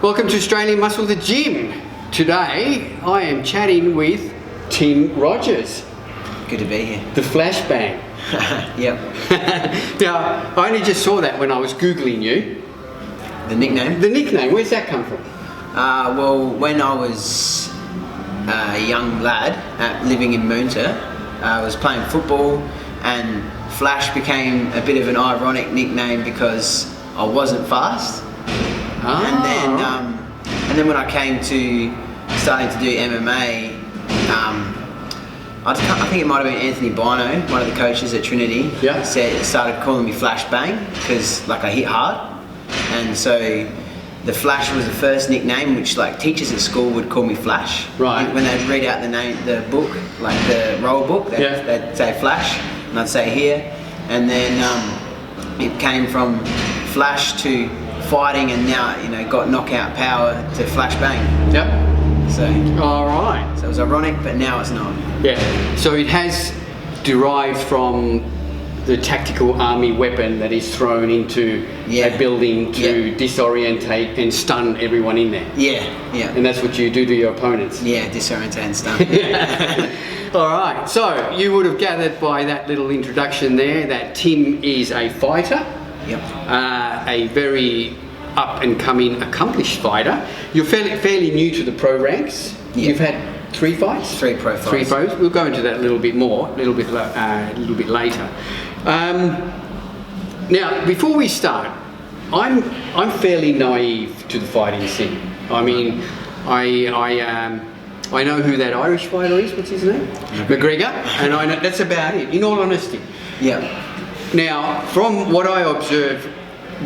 Welcome to Australian Muscle the Gym. Today I am chatting with Tim Rogers. Good to be here. The Flashbang. Yep. Now, I only just saw that when I was Googling you. The nickname? The nickname, where's that come from? Well, when I was a young lad living in Moonta, I was playing football, and Flash became a bit of an ironic nickname because I wasn't fast. And then when I came to starting to do MMA, I think it might have been Anthony Bino, one of the coaches at Trinity, started calling me Flashbang because I hit hard, and so the Flash was the first nickname, which teachers at school would call me Flash. Right. When they'd read out the book, the roll book, they'd say Flash, and I'd say here, and then it came from Flash to fighting, and now got knockout power to Flashbang. Yep. So. All right. So it was ironic, but now it's not. Yeah. So it has derived from the tactical army weapon that is thrown into a building to disorientate and stun everyone in there. Yeah. And that's what you do to your opponents. Yeah, disorientate and stun. All right. So you would have gathered by that little introduction there that Tim is a fighter. Yep. A very up and coming accomplished fighter. You're fairly new to the pro ranks. Yep. You've had 3 fights? 3 pro fights. 3 pros. We'll go into that a little bit more, a little bit later. Now, before we start, I'm fairly naive to the fighting scene. I mean, I know who that Irish fighter is. What's his name? McGregor. And I know that's about it. In all honesty. Yeah. Now, from what I observe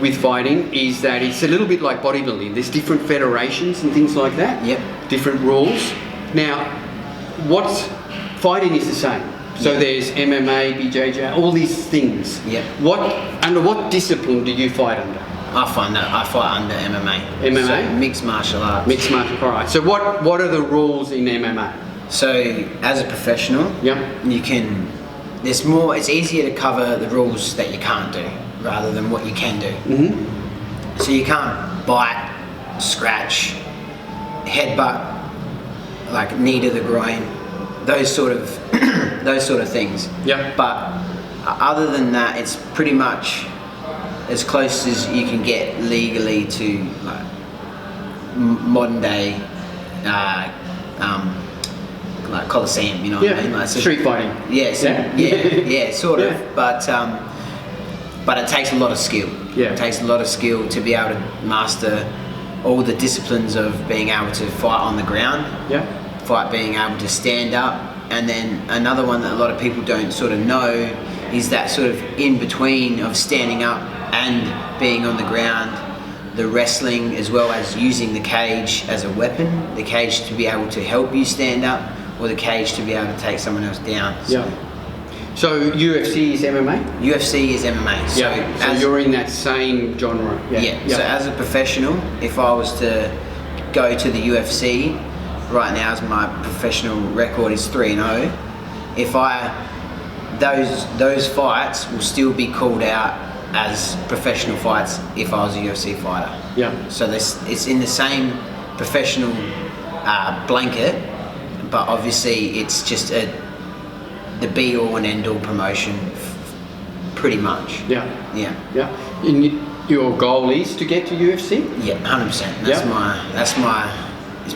with fighting is that it's a little bit like bodybuilding. There's different federations and things like that. Yep. Different rules. Now, fighting is the same. So there's MMA, BJJ, all these things. Yep. Under what discipline do you fight under? I fight under MMA. MMA? So mixed martial arts. Mixed martial arts. All right. So what are the rules in MMA? So as a professional, it's easier to cover the rules that you can't do rather than what you can do. Mm-hmm. So you can't bite, scratch, headbutt, knee to the groin, those sort of things. Yeah. But other than that, it's pretty much as close as you can get legally to modern day Coliseum, you know what I mean? Street fighting. Yeah, sort of. But it takes a lot of skill. Yeah. It takes a lot of skill to be able to master all the disciplines of being able to fight on the ground. Yeah. Fight being able to stand up, and then another one that a lot of people don't sort of know is that sort of in between of standing up and being on the ground, the wrestling as well as using the cage as a weapon, the cage to be able to help you stand up, or the cage to be able to take someone else down. So UFC is MMA? UFC is MMA. So you're in that same genre. So as a professional, if I was to go to the UFC, right now as my professional record is 3-0. Those fights will still be called out as professional fights if I was a UFC fighter. Yeah. So it's in the same professional blanket, but obviously it's just the be all and end all promotion, pretty much. Yeah. And your goal is to get to UFC? Yeah, 100%. That's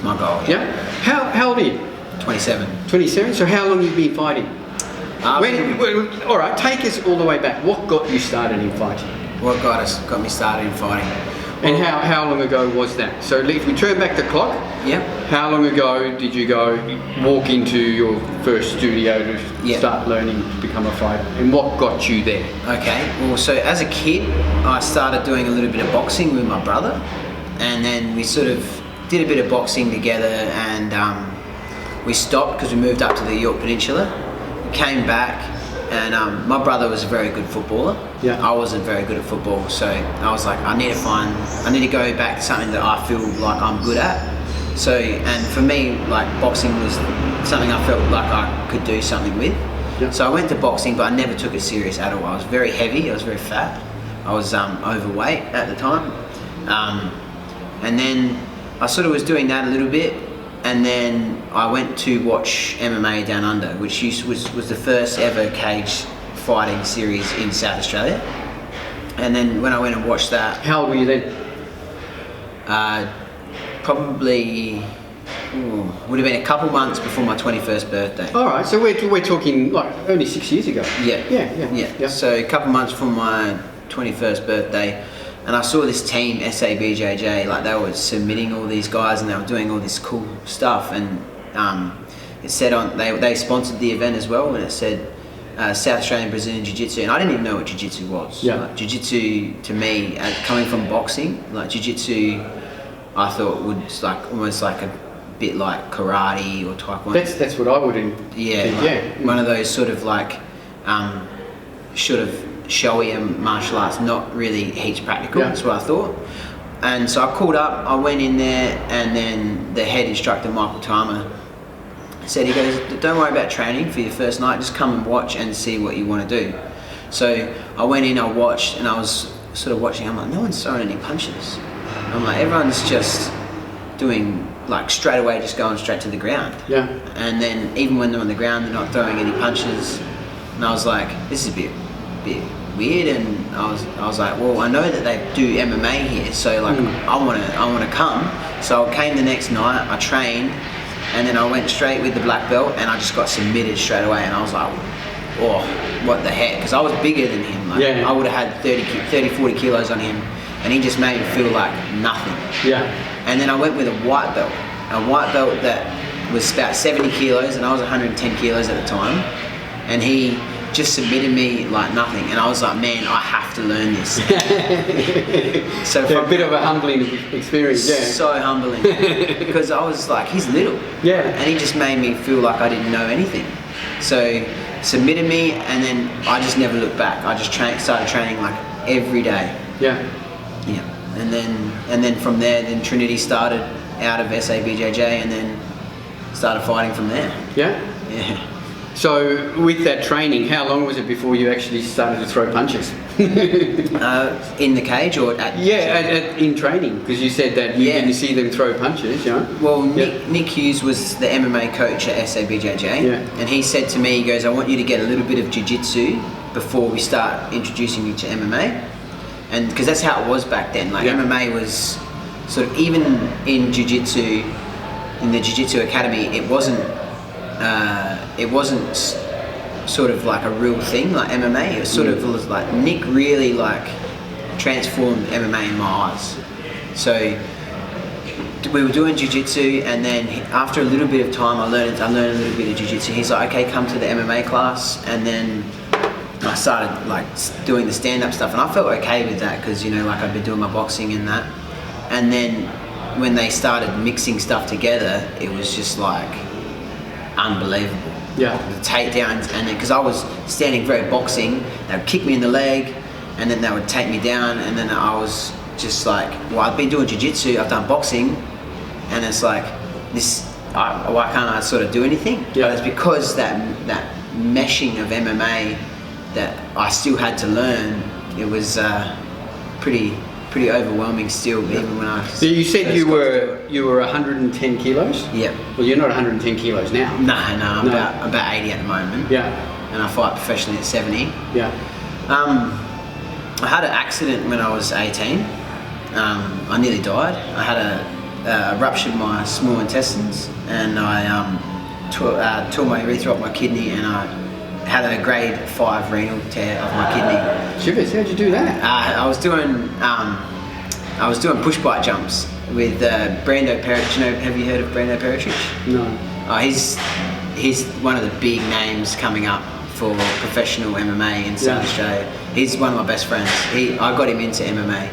my goal. Yeah. How old are you? 27. 27. So how long have you been fighting? All right, take us all the way back. What got you started in fighting? What got me started in fighting? And how long ago was that? So if we turn back the clock, how long ago did you walk into your first studio to start learning to become a fighter? And what got you there? Okay, well, so as a kid, I started doing a little bit of boxing with my brother, and then we sort of did a bit of boxing together, and we stopped because we moved up to the York Peninsula. We came back, and my brother was a very good footballer. I wasn't very good at football, so I was like, I need to go back to something that I feel like I'm good at. So, and for me, boxing was something I felt like I could do something with. So I went to boxing, but I never took it serious at all. I was very heavy, I was very fat, I was overweight at the time. And then I sort of was doing that a little bit, and then I went to watch MMA Down Under, which was the first ever cage fighting series in South Australia. And then when I went and watched that... How old were you then? Probably would have been a couple months before my 21st birthday. All right, so we're talking like only 6 years ago. Yeah. So a couple months from my 21st birthday, and I saw this team SABJJ, like they were submitting all these guys and they were doing all this cool stuff, and it said on they sponsored the event as well, and it said South Australian Brazilian Jiu-Jitsu, and I didn't even know what Jiu-Jitsu was. Yeah. Like, Jiu-Jitsu to me, coming from boxing, like Jiu-Jitsu, I thought was like almost like a bit like karate or taekwondo. That's what I would think. One of those sort of like sort of showy martial arts, not really heaps practical. Yeah. That's what I thought. And so I called up, I went in there, and then the head instructor, Michael Tama, said, he goes, don't worry about training for your first night, just come and watch and see what you want to do. So I went in, I watched, and I was sort of watching, I'm like, no one's throwing any punches. I'm like, everyone's just doing, like, straight away, just going straight to the ground. Yeah. And then even when they're on the ground, they're not throwing any punches. And I was like, this is a bit weird. And I was like, well, I know that they do MMA here, so like, I want to come. So I came the next night, I trained, and then I went straight with the black belt, and I just got submitted straight away. And I was like, oh, what the heck? Because I was bigger than him. Like, I would have had 30, 40 kilos on him, and he just made me feel like nothing. Yeah. And then I went with a white belt that was about 70 kilos, and I was 110 kilos at the time, and he just submitted me like nothing, and I was like, man, I have to learn this. So a bit of a humbling experience. So humbling, because I was like, he's little, and he just made me feel like I didn't know anything. So submitted me, and then I just never looked back. I just started training like every day. And then from there, then Trinity started out of SABJJ, and then started fighting from there. Yeah. So with that training, how long was it before you actually started to throw punches? In the cage or at in training, because you said that you didn't see them throw punches, you know? Well, Nick Hughes was the MMA coach at SABJJ, and he said to me, he goes, I want you to get a little bit of jiu-jitsu before we start introducing you to MMA. And because that's how it was back then, like MMA was sort of, even in jiu-jitsu, in the jiu-jitsu academy, it wasn't sort of like a real thing like MMA. It was sort of was like, Nick really like transformed MMA in my eyes. So we were doing jiu-jitsu, and then after a little bit of time I learned a little bit of jiu-jitsu. He's like, okay, come to the MMA class, and then I started like doing the stand-up stuff, and I felt okay with that because, you know, like I'd been doing my boxing and that. And then when they started mixing stuff together, it was just like unbelievable. The takedowns, and then because I was standing very boxing, they would kick me in the leg, and then they would take me down, and then I was just like, well, I've been doing jiu-jitsu, I've done boxing, and it's like this. Why can't I sort of do anything? But it's because that meshing of MMA that I still had to learn. It was pretty overwhelming still, even when I... So you said you were 110 kilos? Yeah. Well, you're not 110 kilos now. No, I'm about 80 at the moment. And I fight professionally at 70. I had an accident when I was 18. I nearly died. I had ruptured my small intestines, and I tore my urethra off my kidney, and I had a grade 5 renal tear of my kidney. Shivers, how'd you do that? I was doing push bike jumps with Brando Perich. You know, have you heard of Brando Perich? No. He's one of the big names coming up for professional MMA in South Australia. He's one of my best friends. I got him into MMA.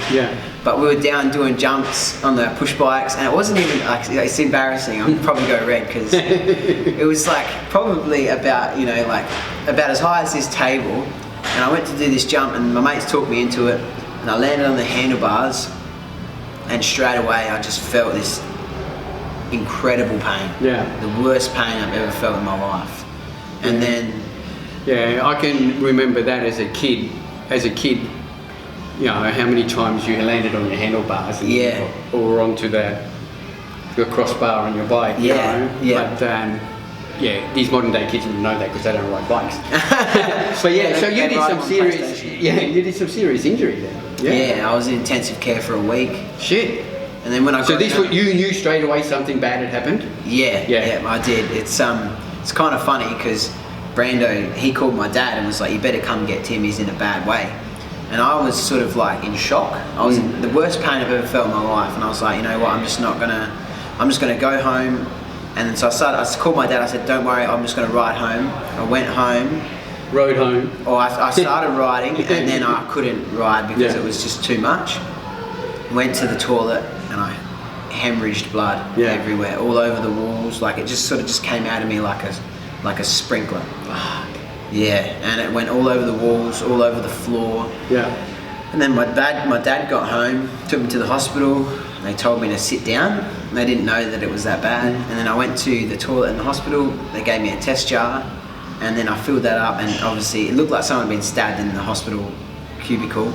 But we were down doing jumps on the push bikes, and it wasn't even like, it's embarrassing. I'll probably go red because it was like probably about, you know, like about as high as this table. And I went to do this jump, and my mates talked me into it, and I landed on the handlebars, and straight away I just felt this incredible pain. The worst pain I've ever felt in my life. And then... Yeah, I can remember that as a kid. You know, how many times you landed on your handlebars or onto that your crossbar on your bike. Yeah, you know? But yeah, these modern day kids wouldn't know that because they don't ride bikes. But yeah, so you did some serious. Yeah, you did some serious injury then. Yeah, I was in intensive care for a week. Shit. And then when I got you knew straight away something bad had happened? Yeah, I did. It's kind of funny because Brando, he called my dad and was like, you better come get Tim, he's in a bad way. And I was sort of like in shock. I was in the worst pain I've ever felt in my life, and I was like, you know what, I'm just gonna go home. And so I called my dad, I said, don't worry, I'm just gonna ride home. I went home. Rode home? Or I started riding, and then I couldn't ride because it was just too much. Went to the toilet, and I hemorrhaged blood everywhere, all over the walls. Like it just sort of just came out of me like a sprinkler. Yeah, and it went all over the walls, all over the floor. Yeah. And then my dad got home, took me to the hospital. They told me to sit down. They didn't know that it was that bad. And then I went to the toilet in the hospital. They gave me a test jar, and then I filled that up. And obviously, it looked like someone had been stabbed in the hospital cubicle.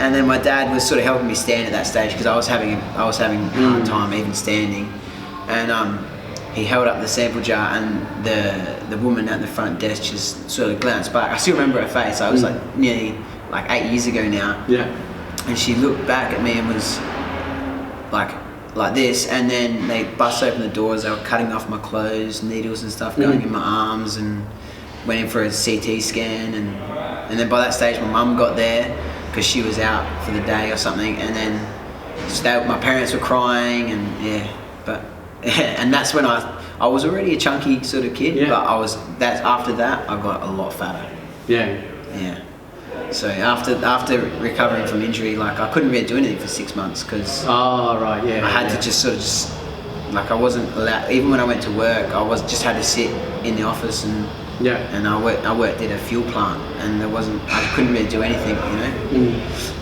And then my dad was sort of helping me stand at that stage because I was having a hard time even standing. And he held up the sample jar, and the woman at the front desk just sort of glanced back. I still remember her face. I was like nearly 8 years ago now. Yeah. And she looked back at me and was like this, and then they bust open the doors. They were cutting off my clothes, needles and stuff going in my arms, and went in for a CT scan. And then by that stage, my mum got there because she was out for the day or something. And then my parents were crying, and that's when I was already a chunky sort of kid, but after that I got a lot fatter. Yeah. So after recovering from injury, like I couldn't really do anything for 6 months because I had to just I wasn't allowed. Even when I went to work, I had to sit in the office and I worked at a fuel plant, and I couldn't really do anything, you know.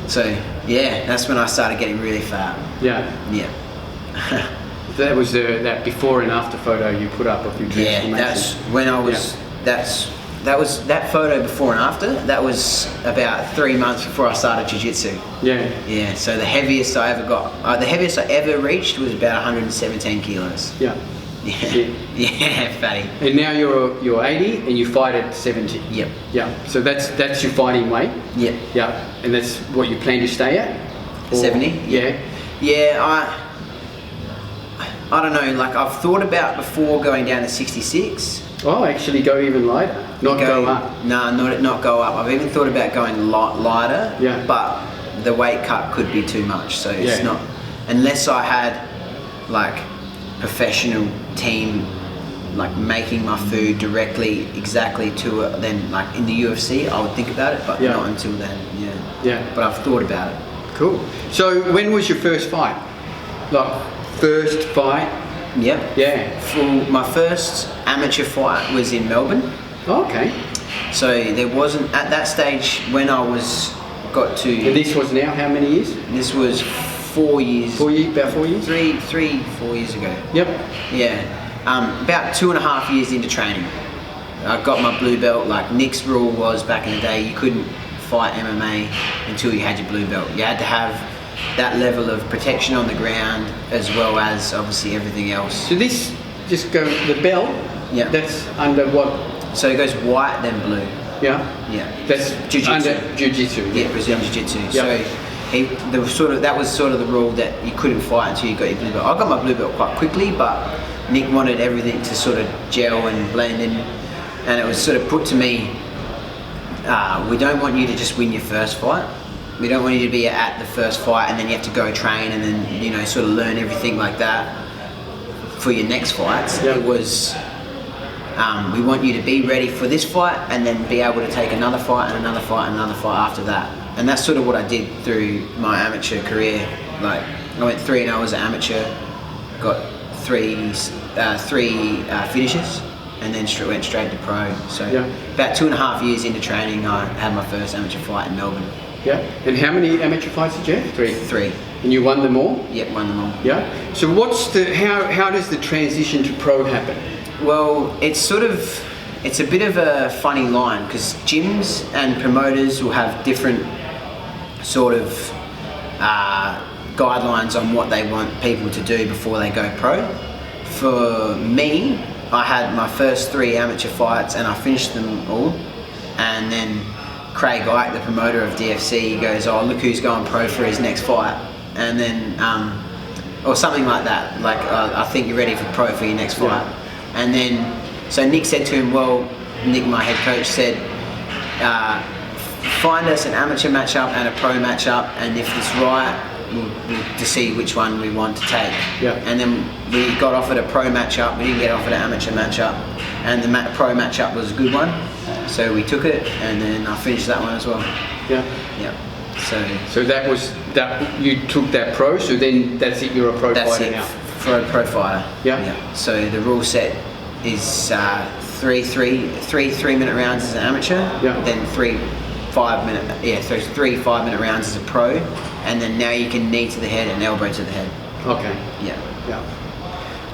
So that's when I started getting really fat. That was that before and after photo you put up of your transformation. That's when I was. That photo before and after. That was about 3 months before I started jiu-jitsu. Yeah. So the heaviest I ever reached was about 117 kilos. Yeah, fatty. And now you're 80 and you fight at 70. Yep. Yeah. So that's your fighting weight. Yep. Yeah. And that's what you plan to stay at? 70. Yeah. Yeah. I don't know. Like I've thought about before going down to 66. Oh, actually go even lighter, not go up. No, not go up. I've even thought about going lighter. Yeah. But the weight cut could be too much, so it's not. Unless I had like professional team, like making my food directly exactly to it, then like in the UFC, I would think about it, but not until then. Yeah. But I've thought about it. Cool. So when was your first fight? Like first fight? Yep. Yeah. My first amateur fight was in Melbourne. Oh, okay. So there wasn't at that stage when I got to. And this was now how many years? This was 4 years. About 4 years? 4 years ago. Yep. Yeah. About 2.5 years into training, I got my blue belt. Like Nick's rule was back in the day, you couldn't fight MMA until you had your blue belt. You had to have that level of protection on the ground as well as obviously everything else. So this just go the belt. Yeah. That's under what? So it goes white then blue. Yeah. That's jiu-jitsu. Under jiu-jitsu. Yeah, Brazilian jiu-jitsu. Yeah. So that was sort of the rule that you couldn't fight until you got your blue belt. I got my blue belt quite quickly, but Nick wanted everything to sort of gel and blend in, and it was sort of put to me, we don't want you to just win your first fight. We don't want you to be at the first fight and then you have to go train and then, sort of learn everything like that for your next fights. It was, we want you to be ready for this fight and then be able to take another fight and another fight and another fight after that. And that's sort of what I did through my amateur career. Like I went 3-0 as an amateur, got three finishes, and then went straight to pro. So about 2.5 years into training, I had my first amateur fight in Melbourne. Yeah. And how many amateur fights did you have? Three. And you won them all? Yep, won them all. Yeah. So how does the transition to pro happen? Well, it's a bit of a funny line because gyms and promoters will have different sort of guidelines on what they want people to do before they go pro. For me, I had my first 3 amateur fights and I finished them all, and then Craig Ike, the promoter of DFC, goes, "Oh, look who's going pro for his next fight," and then or something like that, like I think you're ready for pro for your next fight. And then so Nick said to him, well, Nick, my head coach, said, find us an amateur matchup and a pro matchup, and if it's right, we'll to see which one we want to take. And then we got offered a pro matchup, we didn't get offered an amateur matchup, and the pro matchup was a good one, so we took it, and then I finished that one as well. So that was that, you took that pro, so then that's it, you're a pro fighter now. For a pro fighter. So the rule set is 3 3-minute rounds as an amateur, then 3 5-minute rounds as a pro, and then now you can knee to the head and elbow to the head.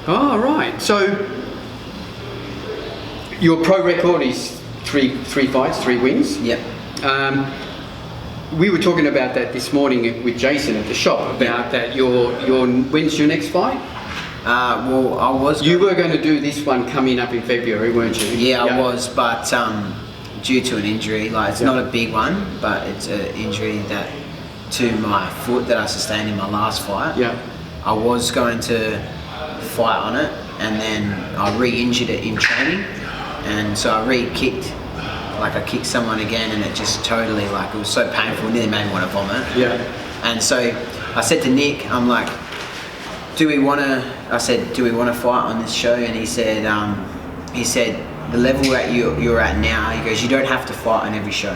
Oh, right. So your pro record is 3 fights, 3 wins. We were talking about that this morning with Jason at the shop, about that when's your next fight? Well, I was. You were going to do this one coming up in February, weren't you? I was, but due to an injury, like it's not a big one, but it's an injury to my foot that I sustained in my last fight. I was going to fight on it, and then I re-injured it in training, and so I re-kicked. Like I kicked someone again, and it just totally, like, it was so painful, it nearly made me want to vomit. And so I said to Nick, I'm like, do we want to fight on this show? And he said, the level that you're at now, he goes, you don't have to fight on every show.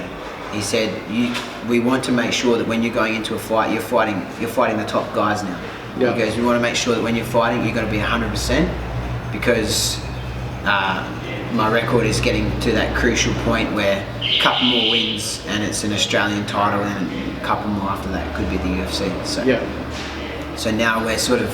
He said, we want to make sure that when you're going into a fight, you're fighting the top guys now. He goes, we want to make sure that when you're fighting, you're going to be 100%, because my record is getting to that crucial point where a couple more wins and it's an Australian title, and a couple more after that could be the UFC. So now we're sort of,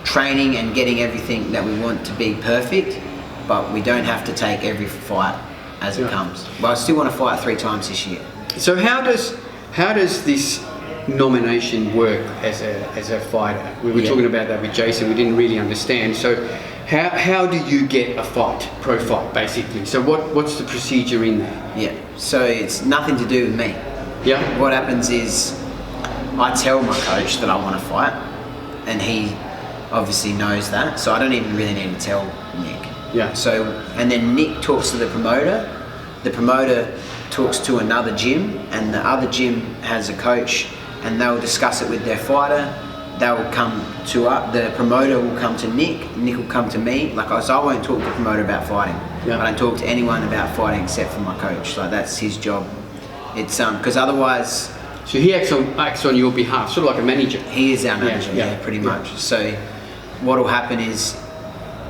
training and getting everything that we want to be perfect, but we don't have to take every fight as it comes. But I still want to fight 3 times this year. So how does this nomination work as a fighter? We were talking about that with Jason. We didn't really understand. So how do you get a fight, pro fight, basically? So what's the procedure in there? So it's nothing to do with me. What happens is I tell my coach that I want to fight, and he obviously knows that, so I don't even really need to tell Nick. So, and then Nick talks to the promoter talks to another gym, and the other gym has a coach, and they'll discuss it with their fighter. They'll come to the promoter will come to Nick will come to me. So I won't talk to the promoter about fighting. I don't talk to anyone about fighting except for my coach. Like, that's his job. It's because otherwise. So he acts on your behalf, sort of like a manager. He is our manager, pretty much. So what will happen is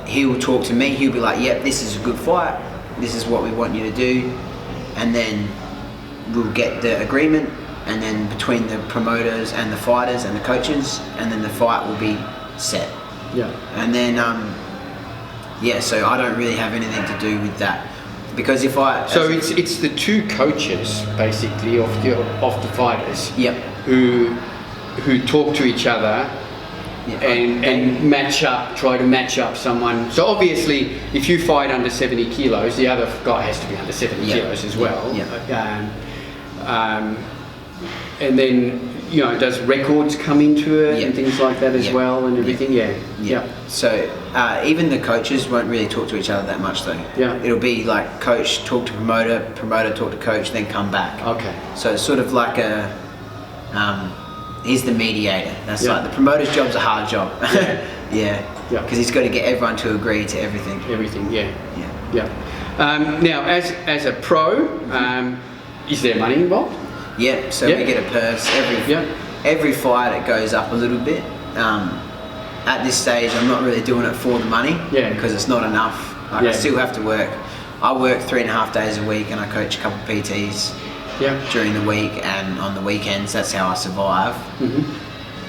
he will talk to me. He'll be like, "Yep, this is a good fight. This is what we want you to do," and then we'll get the agreement. And then between the promoters and the fighters and the coaches, and then the fight will be set. And then, so I don't really have anything to do with that, because if I... So it's the 2 coaches, basically, of the fighters, who talk to each other and try to match up someone. So obviously, if you fight under 70 kilos, the other guy has to be under 70 kilos as well. And then, does records come into it and things like that as well, and everything? So even the coaches won't really talk to each other that much, though. It'll be like coach talk to promoter, promoter talk to coach, then come back. So it's sort of like he's the mediator. That's like the promoter's job's a hard job. Because he's got to get everyone to agree to everything. Now, as a pro, is there money involved? So we get a purse every fight. It goes up a little bit. At this stage, I'm not really doing it for the money, because it's not enough. I still have to work. I work 3.5 days a week, and I coach a couple of PTs during the week, and on the weekends. That's how I survive.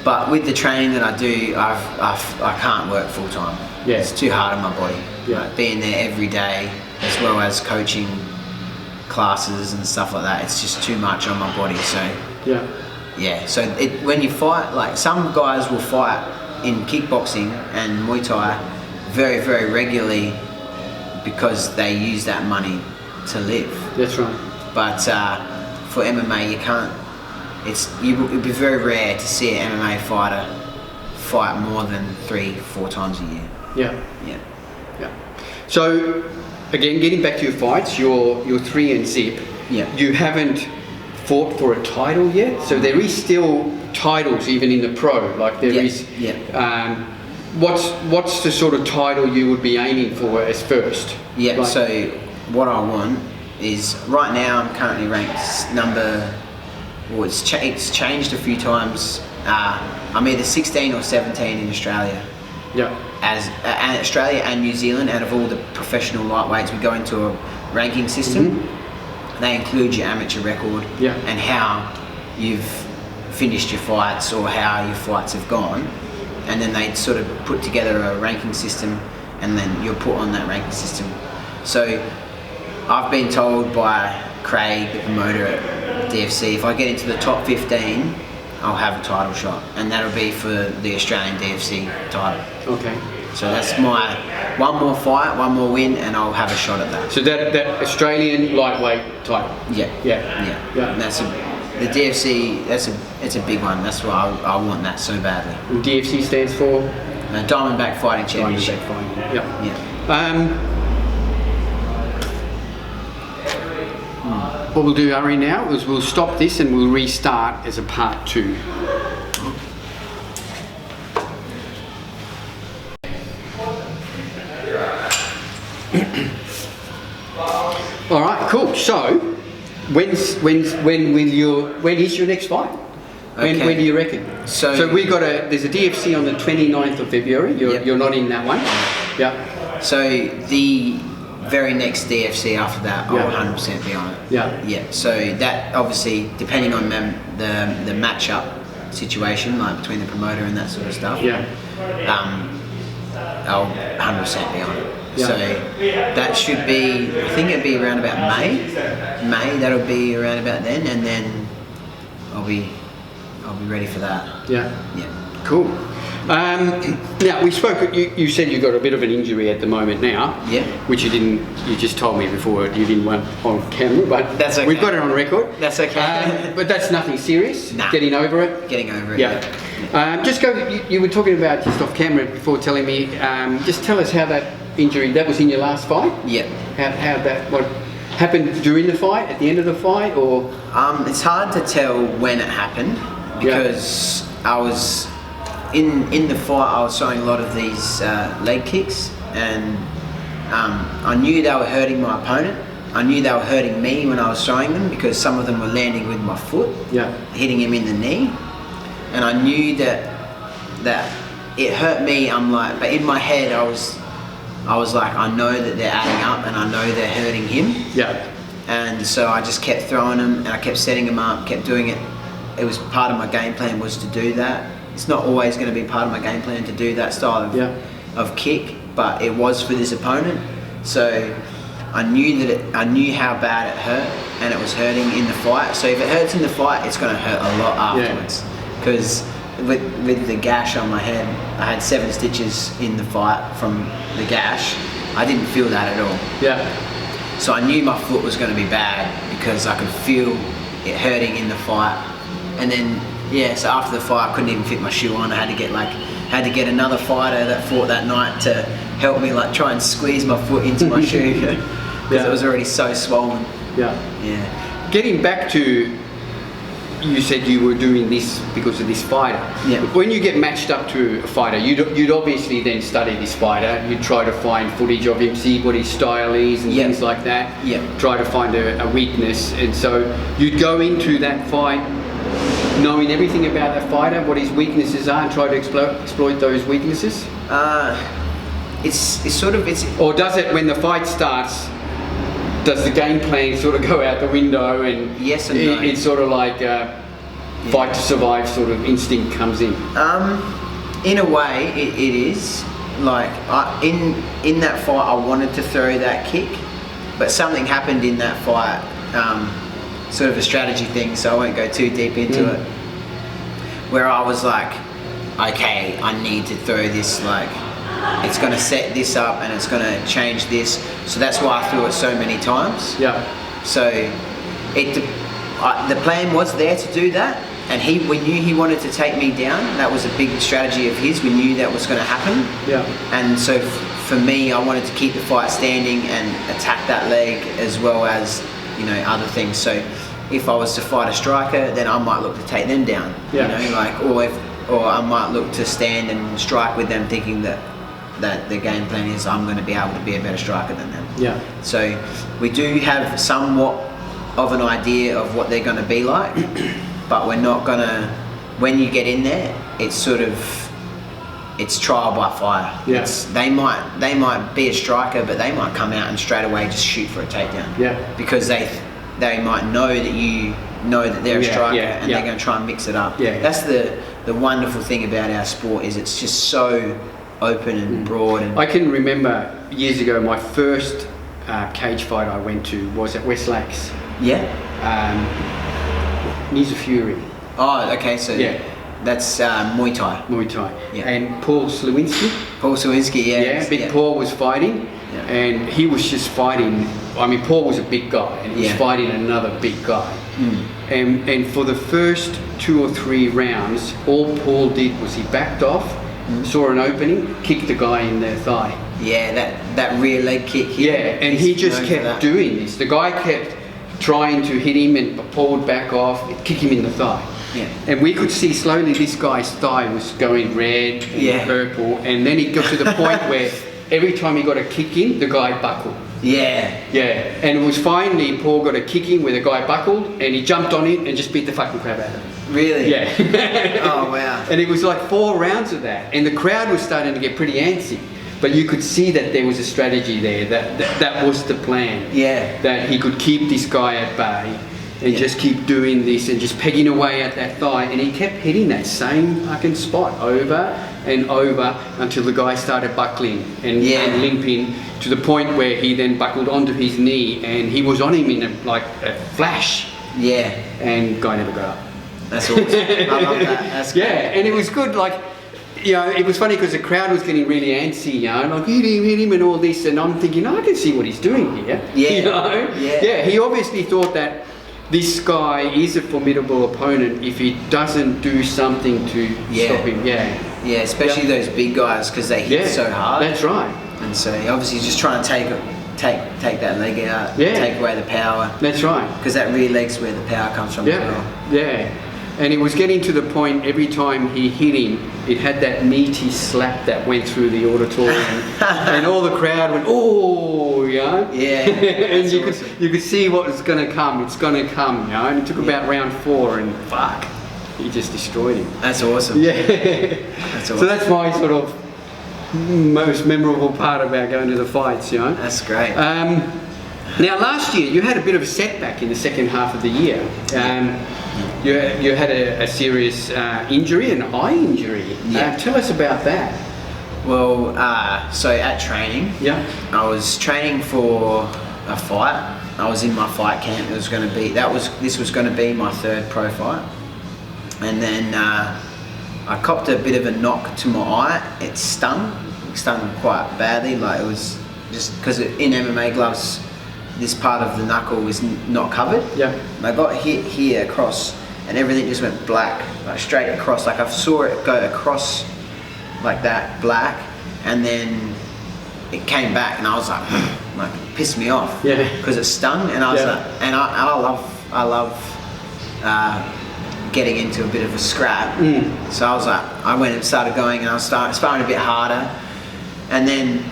But with the training that I do, I can't work full time. It's too hard on my body. Like, being there every day, as well as coaching classes and stuff like that, it's just too much on my body. So Yeah, so when you fight, like some guys will fight in kickboxing and Muay Thai very, very regularly because they use that money to live. That's right. But for MMA, you can't. It'd be very rare to see an MMA fighter fight more than 3-4 times a year. Yeah. Yeah. Yeah. So, again, getting back to your fights, you're 3-0. Yeah. You haven't fought for a title yet, so there is still titles even in the pro. Like there is. Yeah. What's the sort of title you would be aiming for as first? Yeah. Like, so what I want is right now I'm currently ranked number. Well, it's changed a few times. I'm either 16 or 17 in Australia. Yeah. And Australia and New Zealand, out of all the professional lightweights, we go into a ranking system. Mm-hmm. They include your amateur record and how you've finished your fights or how your fights have gone. And then they sort of put together a ranking system and then you're put on that ranking system. So I've been told by Craig, the promoter at DFC, if I get into the top 15, I'll have a title shot, and that'll be for the Australian DFC title. Okay. So that's my one more fight, one more win, and I'll have a shot at that. So that Australian lightweight title. Yeah. And that's the DFC. It's a big one. That's why I want that so badly. And DFC stands for Diamondback Fighting Championship. Diamondback Fighting. Yeah. What we'll do, Ari, now is we'll stop this and we'll restart as a part 2. All right, cool. So, when is your next fight? When do you reckon? So there's a DFC on the 29th of February. You're not in that one. Yeah. So the very next DFC after that, I'll 100% be on it. Yeah. So that obviously, depending on the matchup situation, like between the promoter and that sort of stuff. Yeah. I'll 100% be on it. Yeah. So that should be, I think it'd be around about May. That'll be around about then, and then I'll be ready for that. Yeah. Yeah. Cool. Now we spoke. You said you got a bit of an injury at the moment now. Yeah. Which you didn't. You just told me before you didn't want on camera, but that's okay. We've got it on record. That's okay. But that's nothing serious. Nah. Getting over it. Getting over it. Yeah. Just go. You were talking about just off camera before telling me. Just tell us how that injury. That was in your last fight. Yeah. What happened during the fight? At the end of the fight, or? It's hard to tell when it happened because I was. In the fight, I was throwing a lot of these leg kicks, and I knew they were hurting my opponent. I knew they were hurting me when I was throwing them because some of them were landing with my foot, hitting him in the knee, and I knew that it hurt me. But in my head, I was like, I know that they're adding up, and I know they're hurting him. Yeah. And so I just kept throwing them, and I kept setting them up, kept doing it. It was part of my game plan was to do that. It's not always going to be part of my game plan to do that style of kick, but it was for this opponent. So I knew how bad it hurt, and it was hurting in the fight. So if it hurts in the fight, it's going to hurt a lot afterwards. Because with the gash on my head, I had 7 stitches in the fight from the gash. I didn't feel that at all. Yeah. So I knew my foot was going to be bad because I could feel it hurting in the fight, and then. Yeah, so after the fight, I couldn't even fit my shoe on. I had to get another fighter that fought that night to help me try and squeeze my foot into my shoe because it was already so swollen. Yeah. Getting back to, you said you were doing this because of this fighter. Yeah. When you get matched up to a fighter, you'd obviously then study this fighter. You'd try to find footage of him, see what his style is and things like that. Yeah. Try to find a weakness, and so you'd go into that fight knowing everything about that fighter, what his weaknesses are, and try to exploit those weaknesses? Or does it, when the fight starts, does the game plan sort of go out the window and yes and no. It's sort of like fight to survive sort of instinct comes in? In a way, it is. In that fight, I wanted to throw that kick, but something happened in that fight. Sort of a strategy thing, so I won't go too deep into it. where I was like, okay, I need to throw this, like, it's going to set this up and it's going to change this. So that's why I threw it so many times. Yeah. So the plan was there to do that, and we knew he wanted to take me down. That was a big strategy of his. We knew that was going to happen. Yeah. And so for me, I wanted to keep the fight standing and attack that leg as well as, you know, other things. So if I was to fight a striker, then I might look to take them down. Yeah. You know, like, or I might look to stand and strike with them, thinking that the game plan is I'm going to be able to be a better striker than them. Yeah. So we do have somewhat of an idea of what they're going to be like, but we're not going to, when you get in there, it's sort of, it's trial by fire. Yeah. They might be a striker, but they might come out and straight away just shoot for a takedown. Yeah. Because they might know that you know that they're a striker, and they're going to try and mix it up. Yeah. That's the wonderful thing about our sport, is it's just so open and broad. And I can remember years ago, my first cage fight I went to was at West Lakes. Yeah. Ninja Fury. Oh, okay. So that's Muay Thai. Muay Thai. Yeah. And Paul Slewinski. Paul Slewinski, Yeah, Big Paul was fighting, and he was just fighting. I mean, Paul was a big guy, and he was fighting another big guy. And for the first 2 or 3 rounds, all Paul did was he backed off, saw an opening, kicked the guy in their thigh. Yeah, that rear leg kick. And he just kept doing this. The guy kept trying to hit him, and Paul would back off, kick him in the thigh. Yeah. And we could see slowly this guy's thigh was going red and purple, and then it got to the point where every time he got a kick in, the guy buckled. Yeah. And it was finally Paul got a kick in where the guy buckled, and he jumped on it and just beat the fucking crap out of him. Really? Yeah. Oh wow. And it was like 4 rounds of that, and the crowd was starting to get pretty antsy. But you could see that there was a strategy there, that was the plan. Yeah. That he could keep this guy at bay and just keep doing this and just pegging away at that thigh, and he kept hitting that same fucking spot over and over until the guy started buckling and limping, to the point where he then buckled onto his knee, and he was on him in a flash. Yeah. And guy never got up. That's awesome. I love that. That's great. And it was good, like, you know, it was funny because the crowd was getting really antsy, you know, like hit him and all this, and I'm thinking, I can see what he's doing here. Yeah. You know? Yeah. He obviously thought that this guy is a formidable opponent if he doesn't do something to stop him. Yeah, especially those big guys, because they hit so hard. That's right. And so obviously he's just trying to take that leg out, take away the power. That's right. Because that rear leg's where the power comes from as well. Yeah. And it was getting to the point, every time he hit him, it had that meaty slap that went through the auditorium, and all the crowd went, oh, you know? Yeah. And you could see what was going to come. It's going to come, you know? And it took about round 4, and fuck, he just destroyed him. That's awesome. Yeah. That's awesome. So that's my sort of most memorable part about going to the fights, you know? That's great. Now, last year you had a bit of a setback in the second half of the year. You had a serious injury, an eye injury. Tell us about that. Well, so at training, I was training for a fight. I was in my fight camp. It was going to be this was going to be my 3rd pro fight, and then I copped a bit of a knock to my eye. It stung quite badly. Like, it was just because in MMA gloves, this part of the knuckle is not covered. And I got hit here across, and everything just went black, like straight across. Like, I saw it go across like that, black, and then it came back, and I was like it pissed me off. Because it stung, and I was like, and I love getting into a bit of a scrap. So I was like, I went and started going, and I was sparring a bit harder, and then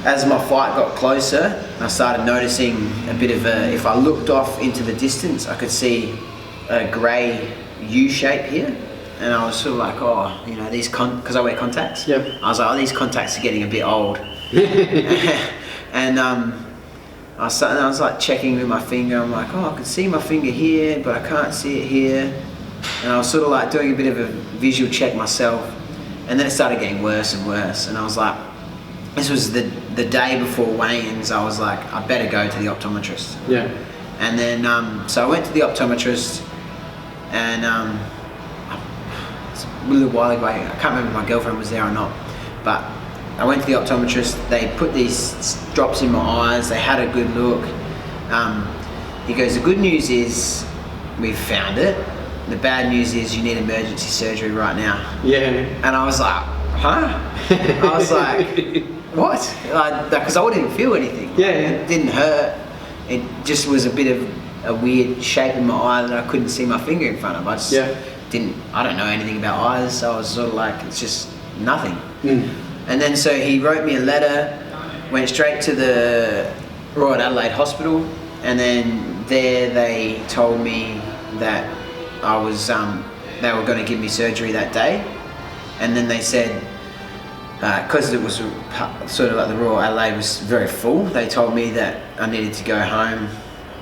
as my fight got closer, I started noticing a bit of if I looked off into the distance, I could see a grey U shape here. And I was sort of like, oh, you know, these because I wear contacts. I was like, oh, these contacts are getting a bit old. And I was like checking with my finger. I'm like, oh, I can see my finger here, but I can't see it here. And I was sort of like doing a bit of a visual check myself. And then it started getting worse and worse. And I was like, this was the day before weigh-ins. I was like, I better go to the optometrist. And then, so I went to the optometrist, and a little while ago. I can't remember if my girlfriend was there or not, but I went to the optometrist. They put these drops in my eyes. They had a good look. He goes, the good news is we've found it. The bad news is you need emergency surgery right now. Yeah. And I was like, huh? I was like, what? Because I wouldn't feel anything. Yeah. It didn't hurt. It just was a bit of a weird shape in my eye that I couldn't see my finger in front of. I just I don't know anything about eyes, so I was sort of like, it's just nothing. And then so he wrote me a letter, went straight to the Royal Adelaide Hospital, and then there they told me that I was, they were going to give me surgery that day. And then they said, because it was sort of like the Royal Adelaide was very full, they told me that I needed to go home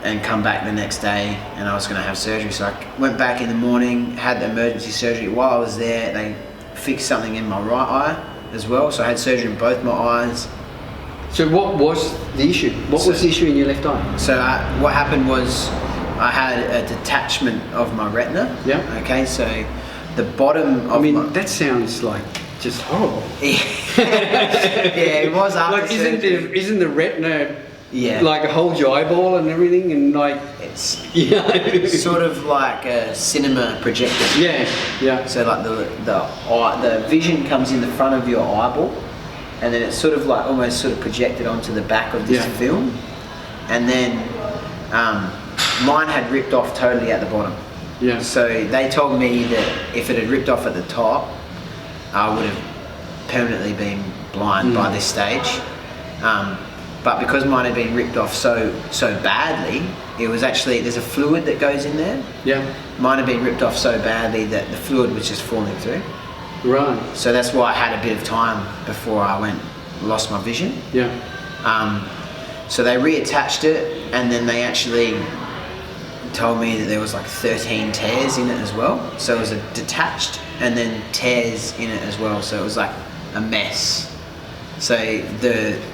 and come back the next day, and I was going to have surgery. So I went back in the morning, had the emergency surgery. While I was there, they fixed something in my right eye as well. So I had surgery in both my eyes. So what was the issue? What was the issue in your left eye? So what happened was I had a detachment of my retina. Yeah. Okay, so the bottom of that sounds like just horrible. Yeah, it was after surgery. Isn't the retina like it holds your eyeball and everything, and like it's sort of like a cinema projector. Yeah. So like the vision comes in the front of your eyeball, and then it's sort of like almost sort of projected onto the back of this film, and then mine had ripped off totally at the bottom. Yeah. So they told me that if it had ripped off at the top, I would have permanently been blind by this stage. But because mine had been ripped off so badly, it was actually, there's a fluid that goes in there. Yeah. Mine had been ripped off so badly that the fluid was just falling through. Right. So that's why I had a bit of time before I lost my vision. Yeah. So they reattached it, and then they actually told me that there was like 13 tears in it as well. So it was a detached and then tears in it as well. So it was like a mess. So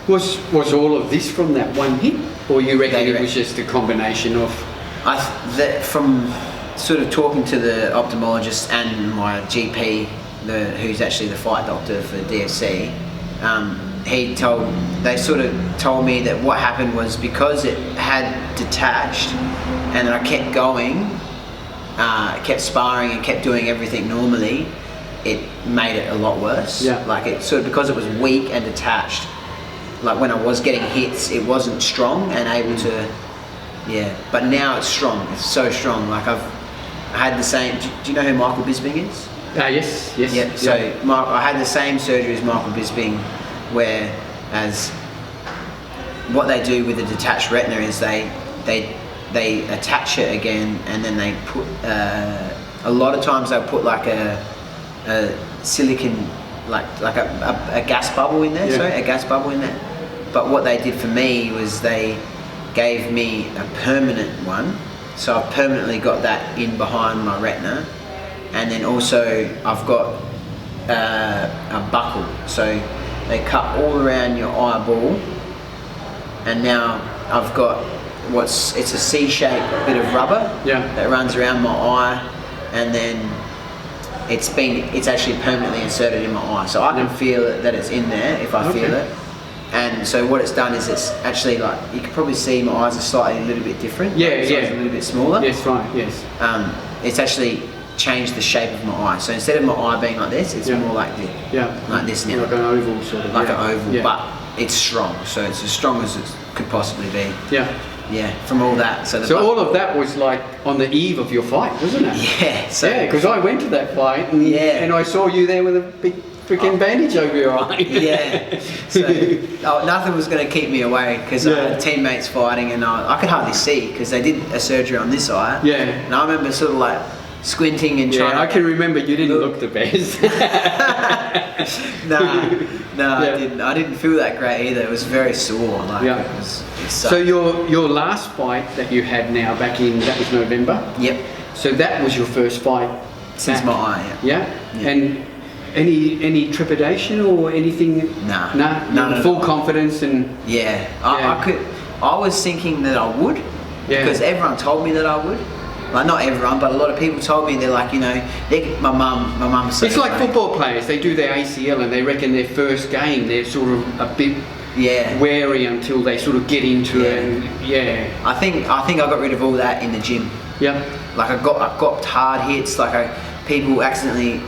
was all of this from that one hit, or you reckon it was just a combination of? From sort of talking to the ophthalmologist and my GP, who's actually the fight doctor for DFC, they sort of told me that what happened was because it had detached, and then I kept going, kept sparring and kept doing everything normally, it made it a lot worse. Yeah. Like it sort of, because it was weak and detached, like when I was getting hits, it wasn't strong and able to, but now it's strong. It's so strong. Like I had the same, do you know who Michael Bisping is? Yes. Yeah, so I had the same surgery as Michael Bisping, whereas what they do with the detached retina is they attach it again, and then they put, a lot of times they'll put like a silicon, like a gas bubble in there, a gas bubble in there. But what they did for me was they gave me a permanent one, so I've permanently got that in behind my retina, and then also I've got a buckle, so they cut all around your eyeball, and now I've got it's a C-shaped bit of rubber that runs around my eye, and then it's actually permanently inserted in my eye, so I can feel it, that it's in there if I feel it. And so what it's done is it's actually, like, you can probably see my eyes are slightly a little bit different. It's a little bit smaller. Yes, right. Yes. It's actually changed the shape of my eye. So instead of my eye being like this, it's more like this. Like this now. Like an oval sort of. Like an oval, but it's strong. So it's as strong as it could possibly be. Yeah, from all that. So all of that was like on the eve of your fight, wasn't it? Yeah. So because I went to that fight and I saw you there with a big freaking bandage over your eye. So nothing was going to keep me away, because I had teammates fighting, and I could hardly see because they did a surgery on this eye. And I remember sort of like squinting and trying. I can remember you didn't look the best. No, I didn't. I didn't feel that great either. It was very sore. Like it sucked. So your last fight that you had now that was November. Yep. So that was your first fight since my eye. And any trepidation or anything? No. Full confidence and. I was thinking that I would, because everyone told me that I would, like not everyone, but a lot of people told me, they're like, you know, my mum was so It's like great. football players, they do their ACL and they reckon their first game they're sort of a bit wary until they sort of get into it. And, I think I got rid of all that in the gym. Yeah. Like I got hard hits, like people accidentally,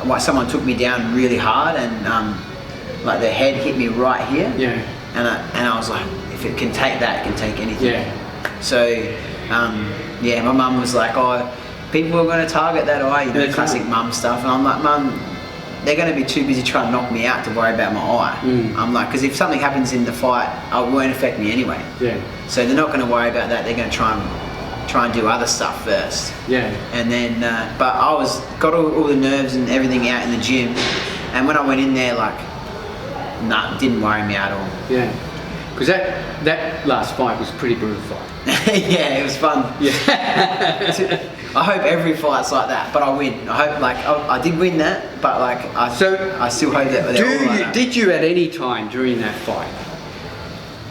like someone took me down really hard and like their head hit me right here. Yeah. And I was like, if it can take that, it can take anything. Yeah. So, my mum was like, oh, people are going to target that eye, you know, That's classic right. mum stuff. And I'm like, Mum, they're going to be too busy trying to knock me out to worry about my eye. I'm like, because if something happens in the fight, it won't affect me anyway. Yeah. So they're not going to worry about that. They're going to try and do other stuff first. Yeah. And then, but I got all the nerves and everything out in the gym. And when I went in there, like, it didn't worry me at all. Yeah. Because that last fight was a pretty brutal fight. Yeah, it was fun. Yeah. I hope every fight's like that, but I win. I hope, like, I did win that, but like, I still hope that they're all like that. Did you at any time during that fight,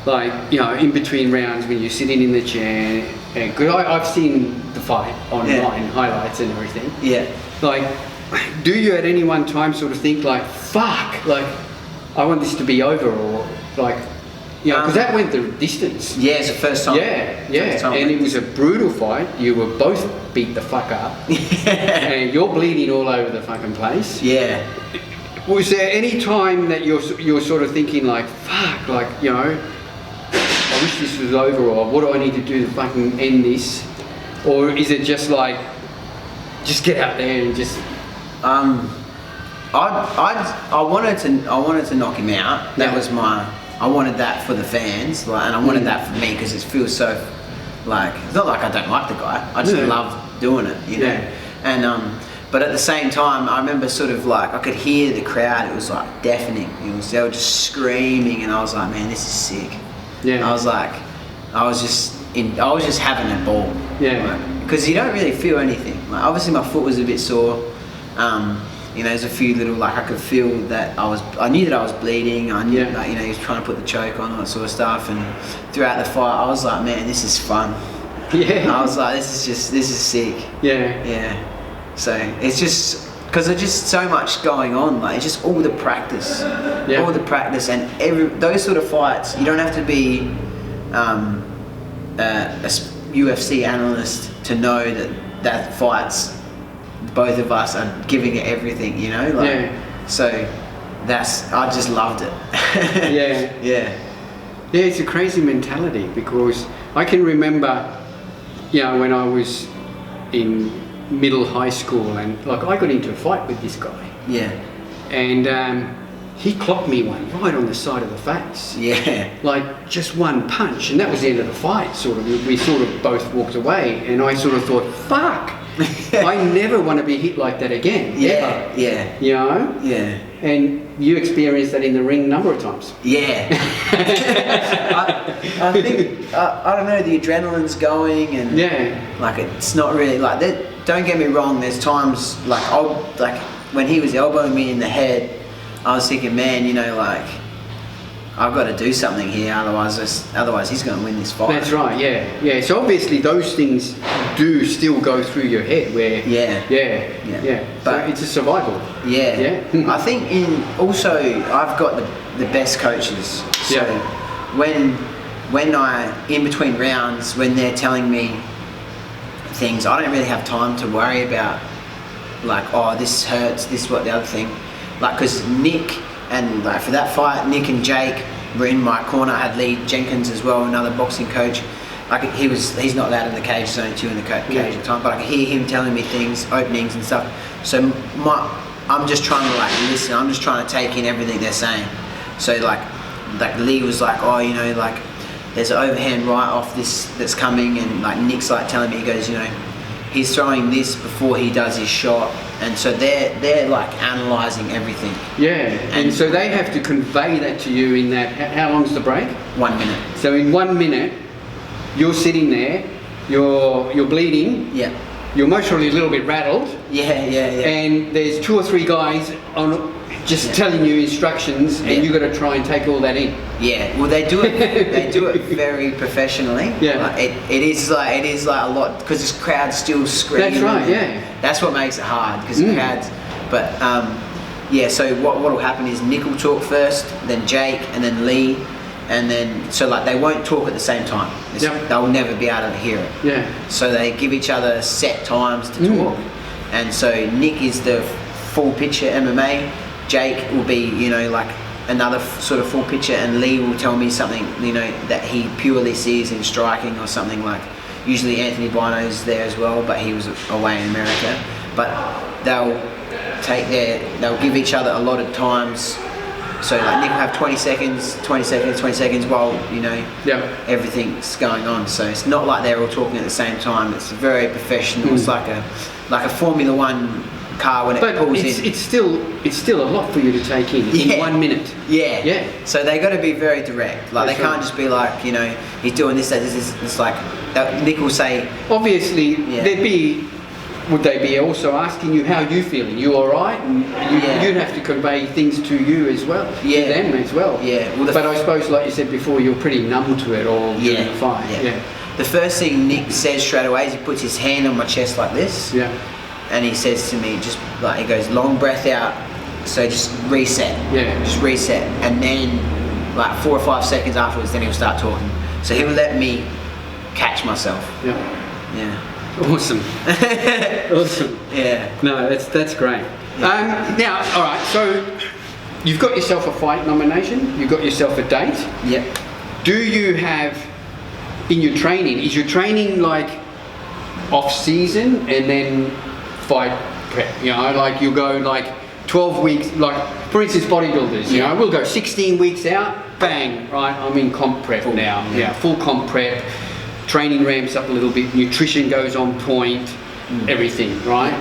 like, you know, in between rounds when you're sitting in the chair, because I've seen the fight online, highlights and everything. Yeah. Like, do you at any one time sort of think like, fuck, like, I want this to be over, or like, you know, because that went the distance. Yeah, it's the first time. Yeah, and it was a brutal fight. You were both beat the fuck up. And you're bleeding all over the fucking place. Yeah. Was there any time that you're sort of thinking like, fuck, like, you know, I wish this was over, or what do I need to do to fucking end this? Or is it just like, just get out there and just... I wanted to knock him out. That was I wanted that for the fans, like, and I wanted that for me because it feels so, like, it's not like I don't like the guy. I just love doing it, you know. Yeah. And but at the same time, I remember sort of like I could hear the crowd. It was like deafening. They were just screaming, and I was like, man, this is sick. Yeah. I was like, I was just having a ball. Yeah. Because you don't really feel anything. Like, obviously my foot was a bit sore. You know, there's a few little, like, I could feel that I knew that I was bleeding. I knew that, you know, he was trying to put the choke on, all that sort of stuff. And throughout the fight, I was like, man, this is fun. Yeah. I was like, this is sick. Yeah. Yeah. So it's just because there's just so much going on. Like, it's just all the practice, all the practice, and those sort of fights. You don't have to be a UFC analyst to know that fights. Both of us are giving it everything, you know. Like, so I just loved it. Yeah. Yeah, it's a crazy mentality, because I can remember, you know, when I was in middle high school, and like I got into a fight with this guy. Yeah. And he clocked me one right on the side of the face. Yeah. Like just one punch, and that was the end of the fight. Sort of, we sort of both walked away, and I sort of thought, fuck. I never want to be hit like that again. Ever. Yeah. You know? Yeah. And you experienced that in the ring a number of times. Yeah. I think I don't know, the adrenaline's going, and like it's not really like that. Don't get me wrong. There's times like when he was elbowing me in the head, I was thinking, man, you know, like, I've got to do something here, otherwise he's going to win this fight. That's right, yeah. So obviously those things do still go through your head, where but so it's a survival. Yeah. I think I've got the best coaches. So when I, in between rounds, when they're telling me things, I don't really have time to worry about, like, oh, this hurts, this, what, the other thing. Like, because Nick, and like for that fight, Nick and Jake were in my corner. I had Lee Jenkins as well, another boxing coach. Like, he's not allowed in the cage, there's only two in the cage at the time, but I could hear him telling me things, openings and stuff. So I'm just trying to, like, listen, I'm just trying to take in everything they're saying. So like Lee was like, oh, you know, like, there's an overhand right off this that's coming, and like Nick's like telling me, he goes, you know, he's throwing this before he does his shot. And so they're like analysing everything. Yeah, and so they have to convey that to you in that, how long's the break? 1 minute. So in 1 minute, you're sitting there, you're bleeding. Yeah. You're emotionally a little bit rattled. Yeah. And there's 2 or 3 guys on just telling you instructions, and you got to try and take all that in. Yeah, well they do it. They do it very professionally. Yeah, like it is like a lot because this crowd's still screaming. That's right. Yeah, that's what makes it hard because the crowds. But yeah, so what will happen is Nick will talk first, then Jake, and then Lee, and then so like they won't talk at the same time. They'll never be able to hear it. Yeah. So they give each other set times to talk, and so Nick is the full picture MMA. Jake will be, you know, like another sort of full picture, and Lee will tell me something, you know, that he purely sees in striking or something like. Usually Anthony Bino's there as well, but he was away in America. But they'll give each other a lot of times. So like Nick will have 20 seconds while, you know, everything's going on. So it's not like they're all talking at the same time. It's very professional. It's like a Formula One car when it pulls in. It's still a lot for you to take in 1 minute. Yeah. So they got to be very direct. Like they can't just be like, you know, he's doing this. It's like Nick will say. Obviously, would they be also asking you how you feeling? You all right? And you'd have to convey things to you as well. To them as well. Yeah. Well, but I suppose, like you said before, you're pretty numb to it all during the fight. Yeah. The first thing Nick says straight away is he puts his hand on my chest like this. Yeah. And he says to me, just like, he goes, long breath out, so just reset. Yeah. Just reset. And then, like 4 or 5 seconds afterwards, then he'll start talking. So he'll let me catch myself. Yeah. Awesome. Awesome. Yeah. No, that's great. Now, all right, so you've got yourself a fight nomination, you've got yourself a date. Yep. Do you have, in your training, is your training like off-season and then fight prep? You know, like you'll go like 12 weeks, like for instance bodybuilders, you know, we'll go 16 weeks out, bang, right, I'm in comp prep now. Yeah, full comp prep, training ramps up a little bit, nutrition goes on point, everything, right?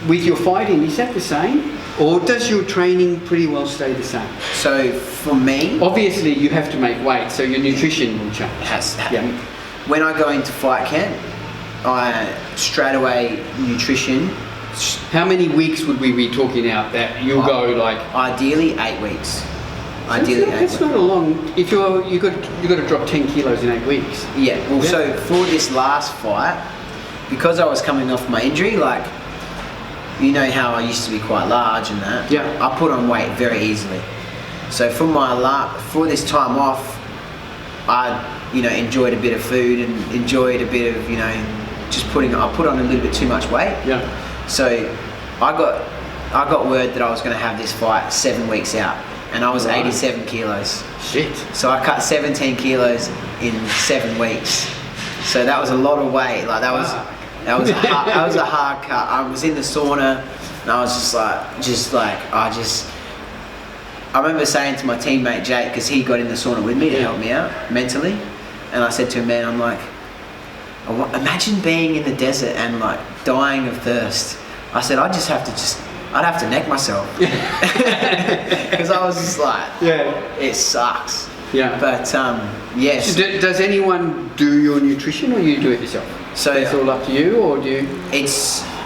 With your fighting, is that the same? Or does your training pretty well stay the same? So for me... Obviously you have to make weight, so your nutrition will change. When I go into fight camp, I straight away nutrition. How many weeks would we be talking out that you'll go like? Ideally 8 weeks. That's not a long. If you got to drop 10 kilos in 8 weeks. Yeah. Well, so for this last fight, because I was coming off my injury, like you know how I used to be quite large and that. Yeah. I put on weight very easily. So for this time off, I enjoyed a bit of food and enjoyed a bit of I put on a little bit too much weight. Yeah. So I got word that I was going to have this fight 7 weeks out, and I was 87 kilos. Shit. So I cut 17 kilos in 7 weeks. So that was a lot of weight. Like that was a hard cut. I was in the sauna, and I was I remember saying to my teammate Jake, because he got in the sauna with me to help me out mentally, and I said to him, man, I'm like, imagine being in the desert and like dying of thirst. I said, I'd have to neck myself. Because I was just like, it sucks. Yeah. But yes. So does anyone do your nutrition, or you do it yourself? So it's all up to you, or do you?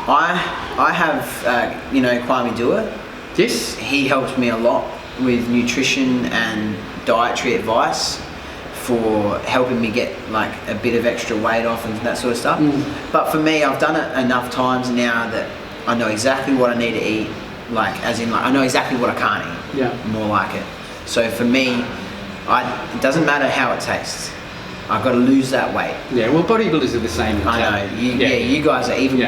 I have Kwame Dua. Yes. He helped me a lot with nutrition and dietary advice, for helping me get like a bit of extra weight off and that sort of stuff. But for me, I've done it enough times now that I know exactly what I need to eat, like as in like I know exactly what I can't eat. Yeah. More like it. So for me, it doesn't matter how it tastes. I've got to lose that weight. Yeah. Well, bodybuilders are the same. I know. You guys are even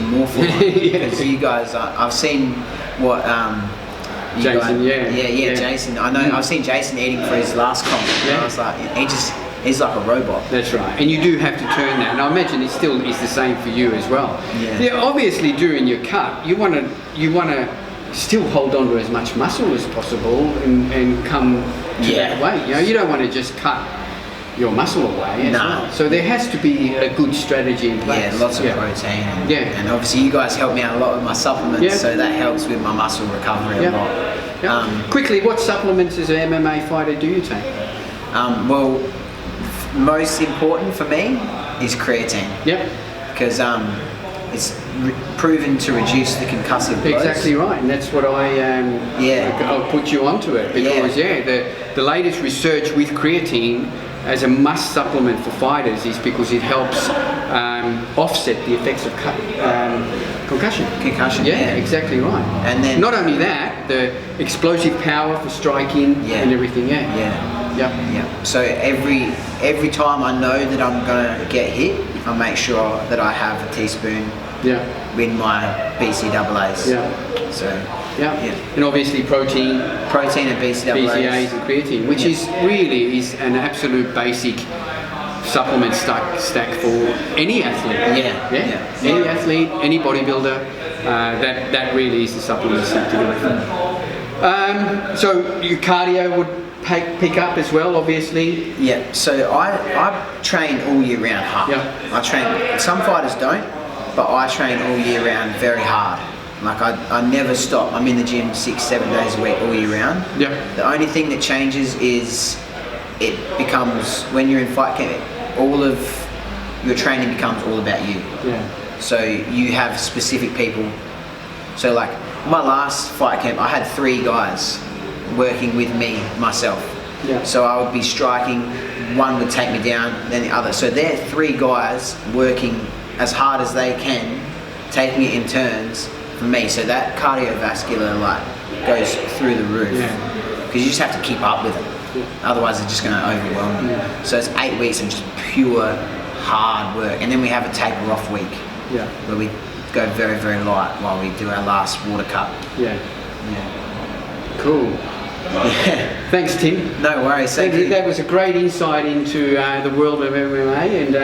more full because you guys. I've seen what. Jason, Jason. I know. I've seen Jason eating for his last comp. Yeah. I was like, he's like a robot. That's right. And you do have to turn that. And I imagine it still is the same for you as well. Yeah. Obviously, during your cut, you want to still hold on to as much muscle as possible and come to that weight. You don't want to just cut your muscle away as well. So there has to be a good strategy in place. Yeah, lots of protein. And obviously you guys help me out a lot with my supplements, so that helps with my muscle recovery a lot. Quickly, what supplements as an MMA fighter do you take? Well, most important for me is creatine. Yep. Because proven to reduce the concussive blows. Exactly right, and that's what I'll put you onto it, because the latest research with creatine as a must supplement for fighters is because it helps offset the effects of concussion. Yeah, exactly right. And then not only that, the explosive power for striking and everything. So every time I know that I'm gonna get hit, I make sure that I have a teaspoon in my BCAAs. And obviously protein and BCAAs and creatine, which is an absolute basic supplement stack for any athlete. Any athlete, any bodybuilder, that really is the supplement stack to go for. So your cardio would pick up as well, obviously. So I train all year round hard. I train, some fighters don't, but I train all year round very hard. Like I never stop. I'm in the gym 6-7 days a week all year round. The only thing that changes is it becomes, when you're in fight camp, all of your training becomes all about you. So you have specific people. So like my last fight camp, I had 3 guys working with me, myself. So I would be striking, one would take me down, then the other. So they're 3 guys working as hard as they can, taking it in turns for me. So that cardiovascular goes through the roof, because you just have to keep up with it. Otherwise it's just going to overwhelm you. So it's 8 weeks of just pure hard work, and then we have a taper off week where we go very, very light while we do our last water cut. Cool. Thanks, Tim. No worries. That was a great insight into the world of MMA, and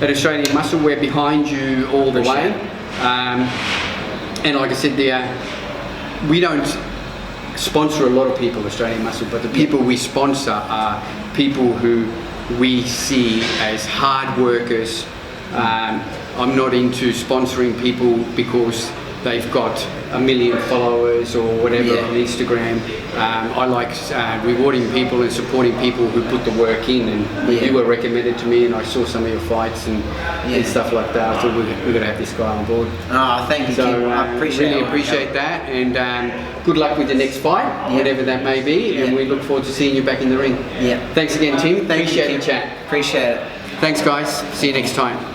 at Australian Muscle, we're behind you all the way. And like I said, we don't sponsor a lot of people, Australian Muscle, but the people we sponsor are people who we see as hard workers. I'm not into sponsoring people because they've got 1 million followers or whatever on Instagram. I like rewarding people and supporting people who put the work in, and you were recommended to me and I saw some of your fights and stuff like that. I thought we're going to have this guy on board. Oh, thank you, Kim. I appreciate that, and good luck with the next fight, whatever that may be, and we look forward to seeing you back in the ring. Thanks again, Tim. Appreciate the chat. Appreciate it. Thanks, guys. See you next time.